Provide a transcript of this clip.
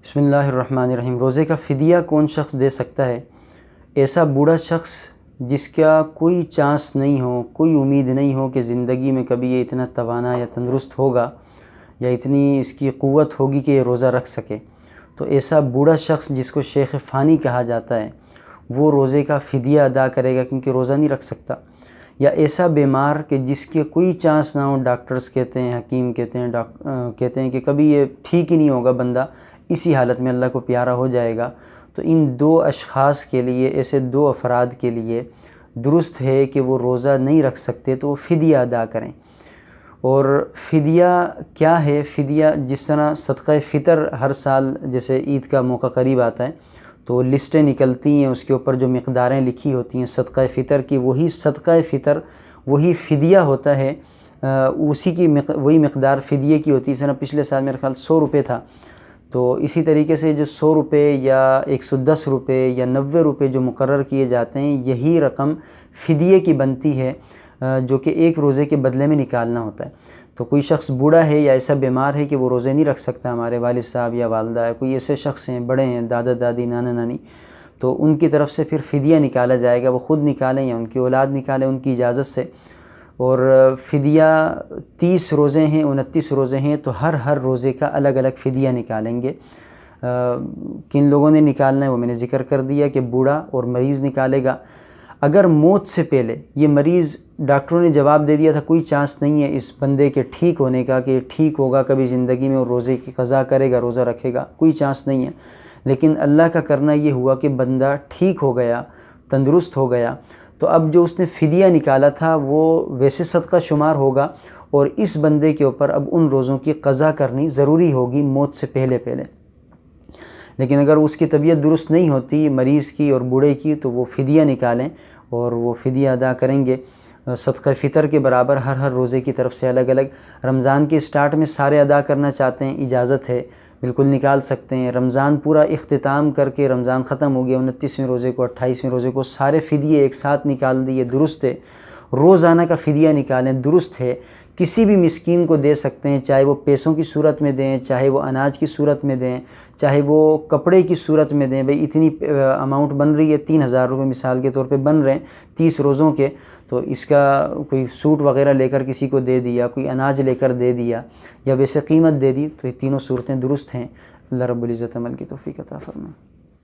بسم اللہ الرحمن الرحیم۔ روزے کا فدیہ کون شخص دے سکتا ہے؟ ایسا بوڑھا شخص جس کا کوئی چانس نہیں ہو، کوئی امید نہیں ہو کہ زندگی میں کبھی یہ اتنا توانا یا تندرست ہوگا یا اتنی اس کی قوت ہوگی کہ یہ روزہ رکھ سکے، تو ایسا بوڑھا شخص جس کو شیخ فانی کہا جاتا ہے وہ روزے کا فدیہ ادا کرے گا، کیونکہ روزہ نہیں رکھ سکتا۔ یا ایسا بیمار کہ جس کے کوئی چانس نہ ہو، ڈاکٹرز کہتے ہیں، حکیم کہتے ہیں کہ کبھی یہ ٹھیک ہی نہیں ہوگا بندہ، اسی حالت میں اللہ کو پیارا ہو جائے گا، تو ان دو اشخاص کے لیے، ایسے دو افراد کے لیے درست ہے کہ وہ روزہ نہیں رکھ سکتے تو وہ فدیہ ادا کریں۔ اور فدیہ کیا ہے؟ فدیہ جس طرح صدقہ فطر ہر سال جیسے عید کا موقع قریب آتا ہے تو لسٹیں نکلتی ہیں، اس کے اوپر جو مقداریں لکھی ہوتی ہیں صدقہ فطر کی، وہی صدقہ فطر وہی فدیہ ہوتا ہے، اسی کی وہی مقدار فدیے کی ہوتی ہے۔ اس طرح پچھلے سال میرے خیال 100 روپے تھا، تو اسی طریقے سے جو 100 روپے یا 110 روپے یا 90 روپے جو مقرر کیے جاتے ہیں، یہی رقم فدیے کی بنتی ہے جو کہ ایک روزے کے بدلے میں نکالنا ہوتا ہے۔ تو کوئی شخص بوڑھا ہے یا ایسا بیمار ہے کہ وہ روزے نہیں رکھ سکتا، ہمارے والد صاحب یا والدہ ہے، کوئی ایسے شخص ہیں، بڑے ہیں، دادا دادی، نانا نانی، تو ان کی طرف سے پھر فدیہ نکالا جائے گا، وہ خود نکالیں یا ان کی اولاد نکالیں ان کی اجازت سے۔ اور فدیہ 30 روزے ہیں، 29 روزے ہیں، تو ہر روزے کا الگ الگ فدیہ نکالیں گے۔ کن لوگوں نے نکالنا ہے وہ میں نے ذکر کر دیا کہ بوڑھا اور مریض نکالے گا۔ اگر موت سے پہلے یہ مریض، ڈاکٹروں نے جواب دے دیا تھا کوئی چانس نہیں ہے اس بندے کے ٹھیک ہونے کا کہ ٹھیک ہوگا کبھی زندگی میں اور روزے کی قضا کرے گا، روزہ رکھے گا، کوئی چانس نہیں ہے، لیکن اللہ کا کرنا یہ ہوا کہ بندہ ٹھیک ہو گیا، تندرست ہو گیا، تو اب جو اس نے فدیہ نکالا تھا وہ ویسے صدقہ شمار ہوگا، اور اس بندے کے اوپر اب ان روزوں کی قضا کرنی ضروری ہوگی موت سے پہلے۔ لیکن اگر اس کی طبیعت درست نہیں ہوتی مریض کی اور بوڑھے کی، تو وہ فدیہ نکالیں اور وہ فدیہ ادا کریں گے صدقہ فطر کے برابر ہر روزے کی طرف سے الگ الگ۔ رمضان کے سٹارٹ میں سارے ادا کرنا چاہتے ہیں، اجازت ہے، بالکل نکال سکتے ہیں۔ رمضان پورا اختتام کر کے رمضان ختم ہو گیا، 29ویں روزے کو، 28ویں روزے کو سارے فدیے ایک ساتھ نکال دیے، درست ہے۔ روزانہ کا فدیہ نکالیں، درست ہے۔ کسی بھی مسکین کو دے سکتے ہیں، چاہے وہ پیسوں کی صورت میں دیں، چاہے وہ اناج کی صورت میں دیں، چاہے وہ کپڑے کی صورت میں دیں۔ بھئی اتنی اماؤنٹ بن رہی ہے، 3000 روپے مثال کے طور پہ بن رہے ہیں 30 روزوں کے، تو اس کا کوئی سوٹ وغیرہ لے کر کسی کو دے دیا، کوئی اناج لے کر دے دیا، یا ویسے قیمت دے دی، تو یہ تینوں صورتیں درست ہیں۔ اللہ رب العزت عمل کی توفیق عطا فرمائے۔